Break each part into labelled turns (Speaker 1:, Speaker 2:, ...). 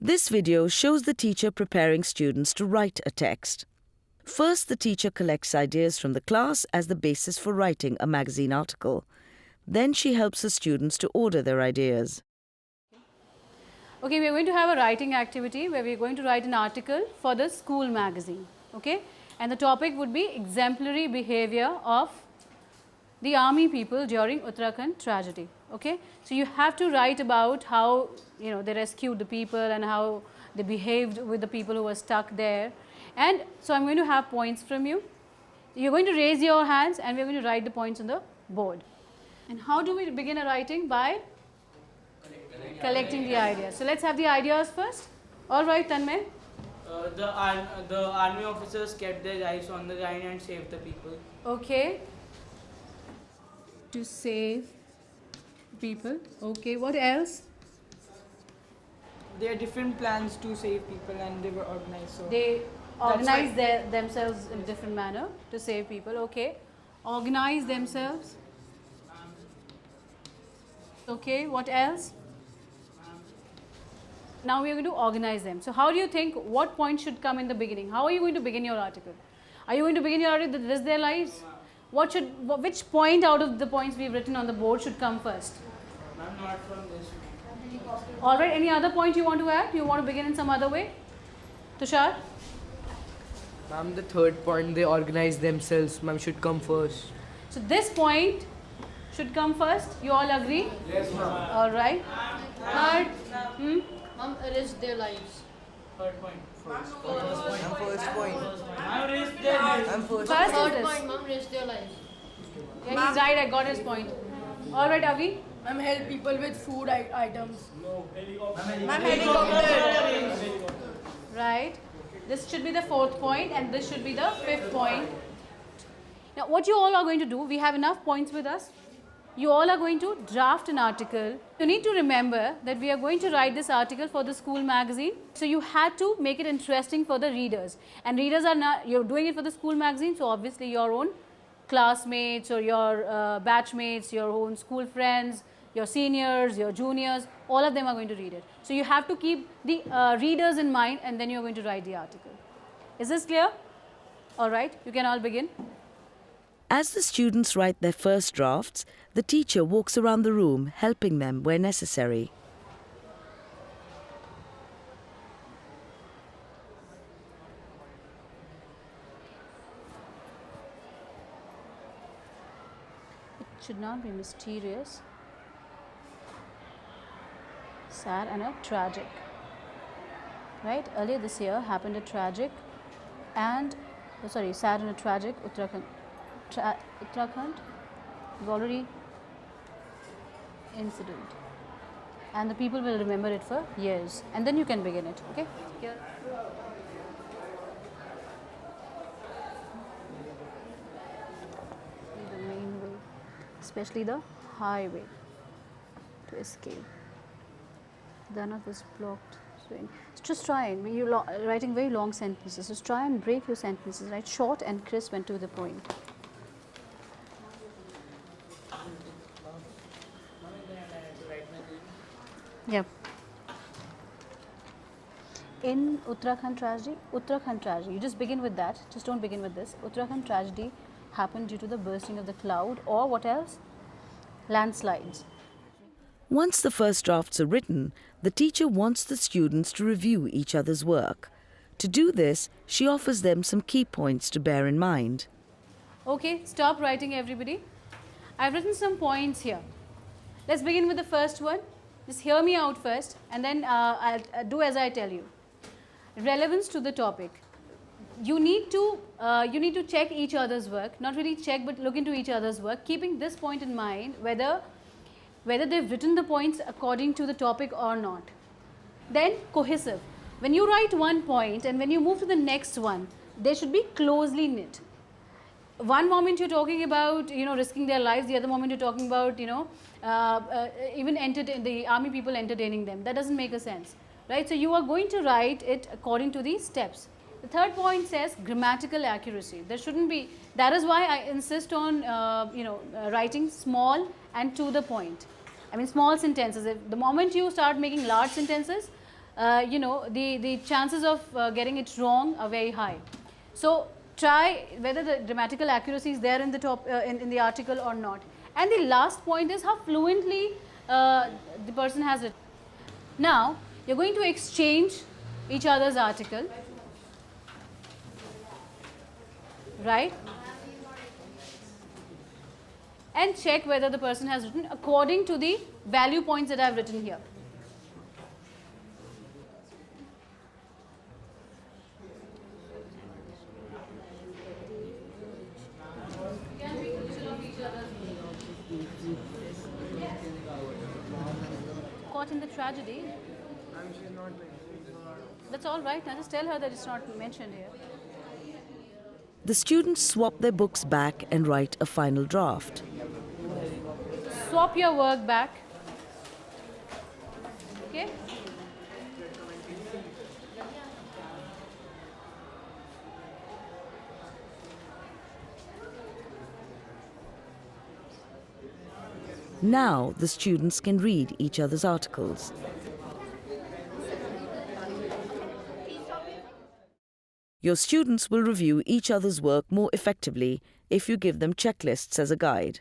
Speaker 1: This video shows the teacher preparing students to write a text. First, the teacher collects ideas from the class as the basis for writing a magazine article. Then she helps the students to order their ideas.
Speaker 2: Okay, we are going to have a writing activity where we are going to write an article for the school magazine. Okay, and the topic would be exemplary behavior of the army people during Uttarakhand tragedy. Okay, so you have to write about how they rescued the people and how they behaved with the people who were stuck there. And so I'm going to have points from you. You're going to raise your hands and we're going to write the points on the board. And how do we begin a writing? By collecting the ideas. So let's have the ideas first. All right, Tanmay.
Speaker 3: The army officers kept their lives on the line and saved the people.
Speaker 2: Okay. To save people. Okay. What else?
Speaker 3: There are different plans to save people and they were organized. So
Speaker 2: They organize themselves in a different manner to save people. Okay. Organize themselves. Okay. What else? Now we are going to organize them. So how do you think what point should come in the beginning? How are you going to begin your article? Are you going to begin your article that risk their lives? Which point out of the points we've written on the board should come first?
Speaker 3: I'm not from this.
Speaker 2: All right, any other point you want to add? You want to begin in some other way? Tushar?
Speaker 4: Ma'am, the third point, they organize themselves, ma'am, should come first.
Speaker 2: So this point should come first. You all agree?
Speaker 3: Yes, ma'am.
Speaker 2: All right. Third?
Speaker 5: Mom, risk their lives.
Speaker 3: Third point.
Speaker 4: First point.
Speaker 3: I risked their lives.
Speaker 2: First
Speaker 5: Third
Speaker 2: is this.
Speaker 5: point, mom, risk their lives.
Speaker 2: Yeah, he's right. I got his point. All right, Avi?
Speaker 6: Ma'am, help people with food items.
Speaker 2: Right. This should be the fourth point and this should be the fifth point. Now, what you all are going to do, we have enough points with us. You all are going to draft an article. You need to remember that we are going to write this article for the school magazine. So you had to make it interesting for the readers. And readers are not, you're doing it for the school magazine, so obviously your own classmates or your batchmates, your own school friends, your seniors, your juniors, all of them are going to read it. So you have to keep the readers in mind and then you're going to write the article. Is this clear? All right, you can all begin.
Speaker 1: As the students write their first drafts, the teacher walks around the room, helping them where necessary.
Speaker 2: It should not be mysterious, sad and a tragic. Right? Earlier this year happened a tragic and, sad and a tragic Uttarakhand. We've already incident. And the people will remember it for years. And then you can begin it. Okay? Here. The main way, especially the highway to escape. Dana was blocked. So just try and you're writing very long sentences. Just try and break your sentences, right? Short and crisp and to the point. Yeah. In Uttarakhand tragedy, you just begin with that. Just don't begin with this. Uttarakhand tragedy happened due to the bursting of the cloud or what else? Landslides.
Speaker 1: Once the first drafts are written, the teacher wants the students to review each other's work. To do this, she offers them some key points to bear in mind.
Speaker 2: Okay, stop writing everybody. I've written some points here. Let's begin with the first one. Just hear me out first and then I'll do as I tell you. Relevance to the topic. You need to check each other's work, not really check but look into each other's work, keeping this point in mind whether they've written the points according to the topic or not. Then cohesive. When you write one point and when you move to the next one, they should be closely knit. One moment you're talking about, risking their lives. The other moment you're talking about, even the army people entertaining them. That doesn't make a sense, right? So you are going to write it according to these steps. The third point says grammatical accuracy. There shouldn't be. That is why I insist on, writing small and to the point. I mean, small sentences. The moment you start making large sentences, the chances of getting it wrong are very high. So try whether the grammatical accuracy is there in the top in the article or not. And the last point is how fluently the person has it. Now you're going to exchange each other's article, right? And check whether the person has written according to the value points that I have written here. Caught in the tragedy. That's all right. Now just tell her that it's not mentioned here.
Speaker 1: The students swap their books back and write a final draft.
Speaker 2: Swap your work back. Okay?
Speaker 1: Now the students can read each other's articles. Your students will review each other's work more effectively if you give them checklists as a guide.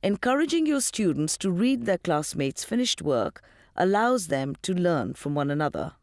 Speaker 1: Encouraging your students to read their classmates' finished work allows them to learn from one another.